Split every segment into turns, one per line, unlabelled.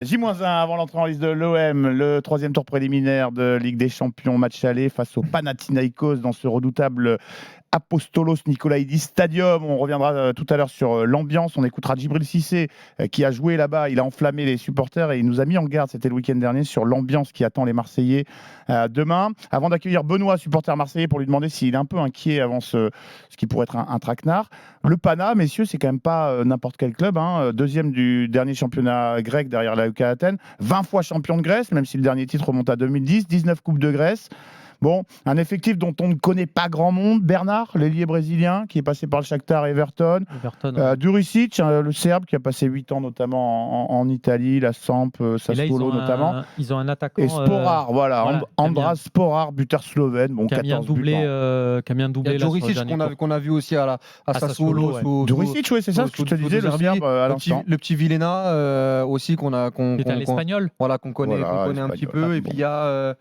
J-1 avant l'entrée en liste de l'OM, le troisième tour préliminaire de Ligue des Champions, match aller face au Panathinaikos dans ce redoutable Apostolos Nikolaïdis Stadium. On reviendra tout à l'heure sur l'ambiance. On écoutera Djibril Cissé qui a joué là-bas. Il a enflammé les supporters et il nous a mis en garde, c'était le week-end dernier, sur l'ambiance qui attend les Marseillais demain. Avant d'accueillir Benoît, supporter marseillais, pour lui demander s'il est un peu inquiet avant ce qui pourrait être un traquenard. Le Pana, messieurs, c'est quand même pas n'importe quel club. Deuxième du dernier championnat grec derrière l'AEK Athènes. 20 fois champion de Grèce, même si le dernier titre remonte à 2010. 19 Coupes de Grèce. Bon, un effectif dont on ne connaît pas grand monde. Bernard, l'ailier brésilien, qui est passé par le Shakhtar et Everton.
Ouais.
Duricic, le Serbe, qui a passé 8 ans notamment en Italie, la Samp, Sassuolo notamment.
Ils ont un attaquant.
Et Sporar, Andras Sporar, buteur slovène. Bon,
qui a mis un doublé. Qui a mis un doublé.
Duricic qu'on a vu aussi à Sassuolo.
Ouais. Duricic, oui, c'est ça ce que je te disais, le Serbe à l'instant.
Le petit Vilena aussi qu'on
l'Espagnol.
Voilà, qu'on connaît un petit peu. Et puis il y a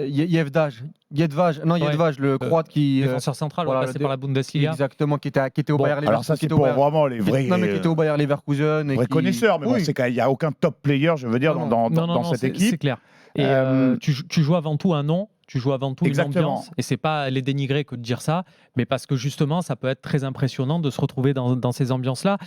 Yevdaj, le croate qui
défenseur central, passé par la Bundesliga.
Exactement, qui était au Bayer Leverkusen.
Alors ça, c'est pour vraiment les vrais.
Non, mais qui était au Bayer Leverkusen.
Vrais connaisseurs, mais bon, c'est qu'il n'y a aucun top player, je veux dire, dans cette équipe.
C'est clair. Et tu joues avant tout un nom. Tu joues avant tout une ambiance, et c'est pas les dénigrer que de dire ça, mais parce que justement, ça peut être très impressionnant de se retrouver dans ces ambiances-là.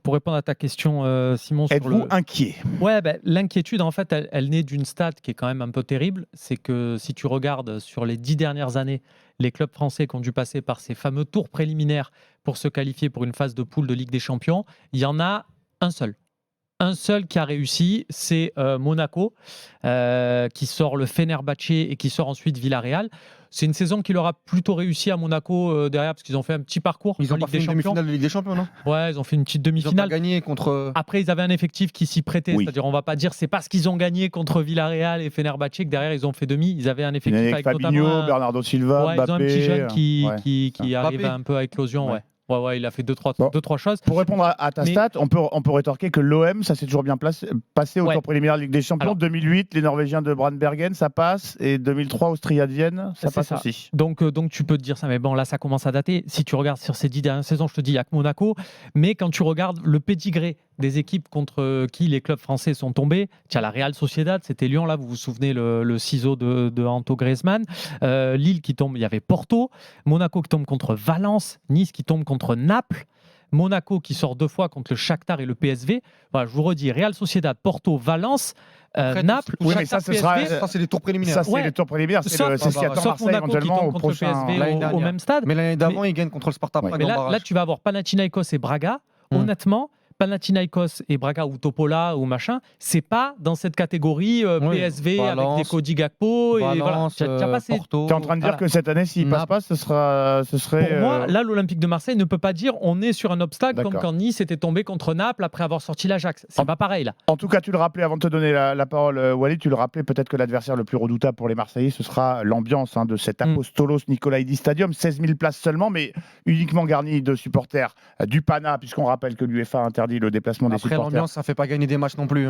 Pour répondre à ta question, Simon,
êtes-vous inquiet ?
Ouais, l'inquiétude, en fait, elle naît d'une stat qui est quand même un peu terrible. C'est que si tu regardes sur les 10 dernières années, les clubs français qui ont dû passer par ces fameux tours préliminaires pour se qualifier pour une phase de poule de Ligue des Champions, il y en a un seul. Un seul qui a réussi, c'est Monaco, qui sort le Fenerbahçe et qui sort ensuite Villarreal. C'est une saison qui leur a plutôt réussi à Monaco derrière, parce qu'ils ont fait un petit parcours.
Ils ont pas fait une demi-finale de Ligue des Champions, non ?
Ouais, ils ont fait une petite demi-finale.
Ils ont pas gagné contre.
Après, ils avaient un effectif qui s'y prêtait. Oui. C'est-à-dire, on va pas dire c'est parce qu'ils ont gagné contre Villarreal et Fenerbahçe que derrière ils ont fait demi. Ils avaient un effectif avec
Fabinho,
notamment
Bernardo Silva,
Mbappé. Ils ont un petit jeune qui arrive un peu à éclosion.
Ouais.
Ouais, il a fait deux, trois choses.
Pour répondre à ta stat, on peut rétorquer que l'OM, ça s'est toujours bien passé au tour préliminaire de Ligue des Champions. Alors, 2008, les Norvégiens de Brandbergen, ça passe. Et 2003, Austria de Vienne, ça passe aussi.
Donc tu peux te dire ça, mais bon, là, ça commence à dater. Si tu regardes sur ces 10 dernières saisons, je te dis, il n'y a que Monaco. Mais quand tu regardes le pédigré des équipes contre qui les clubs français sont tombés, tu as la Real Sociedad, c'était Lyon, là, vous vous souvenez, le ciseau de Anto Griezmann. Lille qui tombe, il y avait Porto. Monaco qui tombe contre Valence. Nice qui tombe contre Naples. Monaco qui sort 2 fois contre le Shakhtar et le PSV. Voilà, je vous redis, Real Sociedad, Porto, Valence, Naples,
oui,
Shakhtar,
mais
ça, c'est les tours préliminaires.
Ça, c'est les tours préliminaires. C'est ce qui attend Marseille
Monaco
éventuellement
qui tombe
au
contre
prochain...
le PSV au même stade.
Mais l'année d'avant, ils gagnent contre le Sparta Prague.
Mais là, tu vas avoir Panathinaikos et Braga. Honnêtement, Panathinaikos et Braga ou Topola ou machin, c'est pas dans cette catégorie PSV
Valence,
avec des Cody Gakpo
Valence,
et voilà.
Porto.
Tu es en train de dire que cette année, s'il passe pas, ce serait.
Pour moi, là, l'Olympique de Marseille ne peut pas dire on est sur un obstacle comme quand Nice était tombé contre Naples après avoir sorti l'Ajax. C'est pas pareil là.
En tout cas, tu le rappelais avant de te donner la parole, Walid, tu le rappelais peut-être que l'adversaire le plus redoutable pour les Marseillais, ce sera l'ambiance de cet Apostolos Nikolaïdis Stadium, 16 000 places seulement, mais uniquement garni de supporters du Pana, puisqu'on rappelle que l'UEFA interdit le déplacement des supporters.
Après, l'ambiance, ça fait pas gagner des matchs non plus.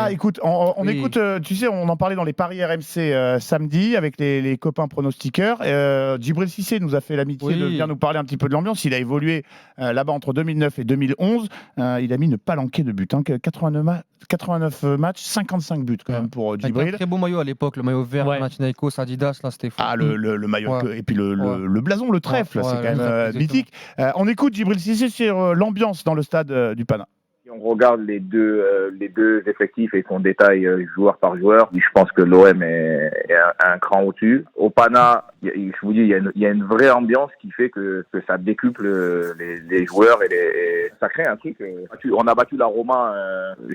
Écoute, on écoute, tu sais, on en parlait dans les paris RMC samedi avec les copains pronostiqueurs. Djibril Cissé nous a fait l'amitié de venir nous parler un petit peu de l'ambiance. Il a évolué là-bas entre 2009 et 2011. Il a mis une palanquée de buts, 89 matchs, 55 buts quand même pour Djibril.
Un très beau maillot à l'époque, le maillot vert, Panathinaikos, Adidas, là c'était fou.
Le maillot et puis le blason, le trèfle, c'est quand même mythique. On écoute Djibril Cissé sur l'ambiance dans le stade du Pana.
Si on regarde les deux effectifs et son détail joueur par joueur, je pense que l'OM est un cran au-dessus. Au Pana, je vous dis, il y a une vraie ambiance qui fait que ça décuple les joueurs et ça crée un truc. On a battu la Roma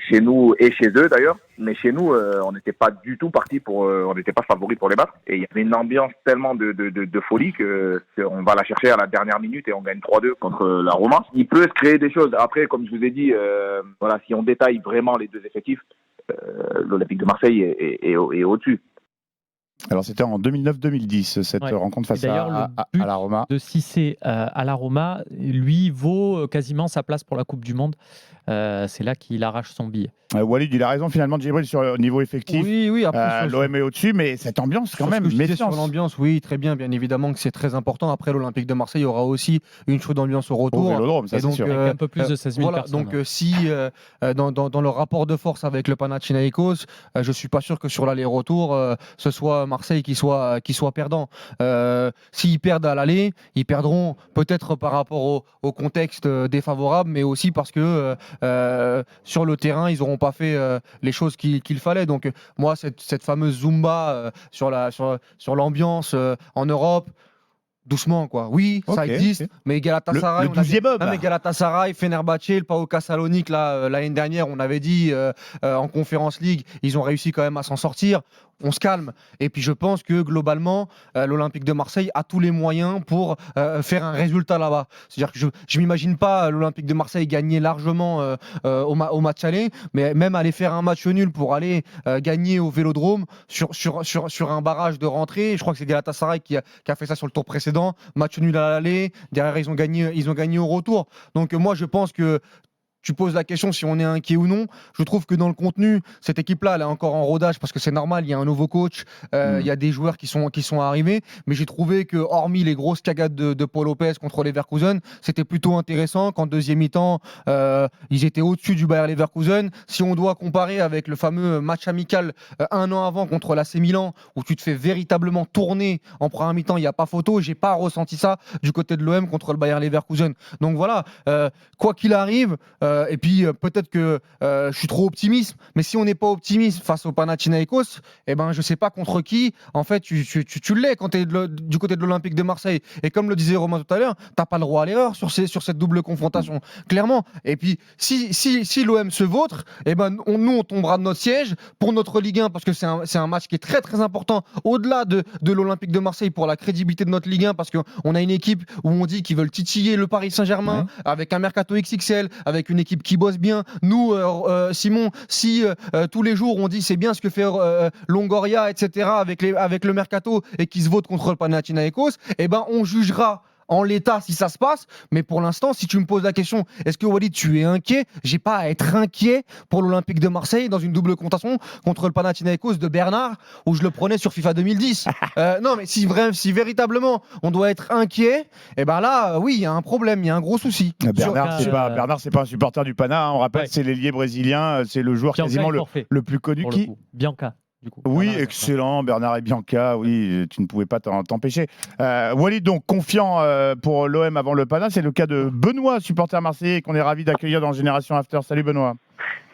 chez nous et chez eux d'ailleurs, mais chez nous, on n'était pas du tout parti on n'était pas favori pour les battre. Et il y avait une ambiance tellement de folie qu'on va la chercher à la dernière minute et on gagne 3-2 contre la Roma. Il peut se créer des choses. Après, comme je vous ai dit, si on détaille vraiment les deux effectifs, l'Olympique de Marseille est au-dessus.
Alors c'était en 2009-2010 cette rencontre face à la Roma.
De Cissé à la Roma, lui vaut quasiment sa place pour la Coupe du Monde. C'est là qu'il arrache son billet.
Walid, il a raison finalement, Djibril, sur le niveau effectif.
Oui, après,
l'OM est au-dessus, mais cette ambiance quand même,
sur l'ambiance, oui, très bien évidemment que c'est très important. Après l'Olympique de Marseille, il y aura aussi une chaude ambiance au retour.
Au Vélodrome, ça c'est sûr.
Avec un peu plus de 16 000 personnes.
Donc si dans le rapport de force avec le Panathinaikos, je suis pas sûr que sur l'aller-retour, ce soit Marseille qui soit perdant. S'ils perdent à l'aller, ils perdront peut-être par rapport au contexte défavorable, mais aussi parce que sur le terrain, ils n'auront pas fait les choses qu'il fallait. Donc moi, cette fameuse Zumba sur l'ambiance en Europe, doucement, quoi. Oui, ça existe, mais Galatasaray,
le 12e homme.
Mais Galatasaray, Fenerbahçe, le PAOK Salonique, l'année dernière, on avait dit en Conference League, ils ont réussi quand même à s'en sortir. On se calme. Et puis je pense que globalement, l'Olympique de Marseille a tous les moyens pour faire un résultat là-bas. C'est-à-dire que je m'imagine pas l'Olympique de Marseille gagner largement au match aller, mais même aller faire un match nul pour aller gagner au Vélodrome sur un barrage de rentrée. Je crois que c'est Galatasaray qui a fait ça sur le tour précédent. Match nul à l'aller. Derrière, ils ont gagné au retour. Donc moi, je pense que tu poses la question si on est inquiet ou non. Je trouve que dans le contenu, cette équipe-là, elle est encore en rodage parce que c'est normal, il y a un nouveau coach, il y a des joueurs qui sont arrivés, mais j'ai trouvé que hormis les grosses cagades de Paul Lopez contre Leverkusen, c'était plutôt intéressant qu'en deuxième mi-temps, ils étaient au-dessus du Bayer Leverkusen. Si on doit comparer avec le fameux match amical un an avant contre l'AC Milan, où tu te fais véritablement tourner en première mi-temps, il n'y a pas photo, j'ai pas ressenti ça du côté de l'OM contre le Bayer Leverkusen. Donc voilà, quoi qu'il arrive, et puis peut-être que je suis trop optimiste, mais si on n'est pas optimiste face au Panathinaikos, eh ben je sais pas contre qui. En fait, tu l'es quand tu es du côté de l'Olympique de Marseille. Et comme le disait Romain tout à l'heure, t'as pas le droit à l'erreur sur cette double confrontation, clairement. Et puis si l'OM se vautre, eh ben on tombera de notre siège pour notre Ligue 1 parce que c'est un match qui est très très important au-delà de l'Olympique de Marseille pour la crédibilité de notre Ligue 1 parce qu'on a une équipe où on dit qu'ils veulent titiller le Paris Saint-Germain avec un mercato XXL, avec une équipe qui bosse bien. Nous, Simon, si tous les jours on dit c'est bien ce que fait Longoria, etc. avec le mercato et qui se vote contre le Panathinaikos, eh ben on jugera en l'état si ça se passe, mais pour l'instant, si tu me poses la question, est-ce que Walid, tu es inquiet? J'ai pas à être inquiet pour l'Olympique de Marseille dans une double confrontation contre le Panathinaikos de Bernard, où je le prenais sur FIFA 2010. Non, mais si véritablement on doit être inquiet, et ben là, oui, il y a un problème, il y a un gros souci.
Bernard, c'est pas un supporter du Pana, hein, on rappelle, c'est l'ailier brésilien, c'est le joueur
Bianca
quasiment le plus connu qui.
Bianca. Du coup,
oui, excellent, Bernard et Bianca, oui, tu ne pouvais pas t'empêcher. Walid, donc confiant pour l'OM avant le Pana, c'est le cas de Benoît, supporter marseillais, qu'on est ravi d'accueillir dans Génération After. Salut Benoît.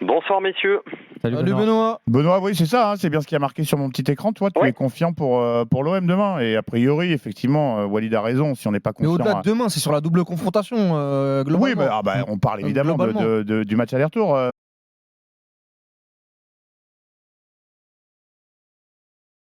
Bonsoir messieurs.
Salut Benoît.
Benoît, oui, c'est ça, hein, c'est bien ce qui a marqué sur mon petit écran. Toi, tu es confiant pour l'OM demain. Et a priori, effectivement, Walid a raison. Si on n'est pas confiant.
Mais au-delà de demain, c'est sur la double confrontation. Globalement.
Oui, on parle évidemment du match aller-retour.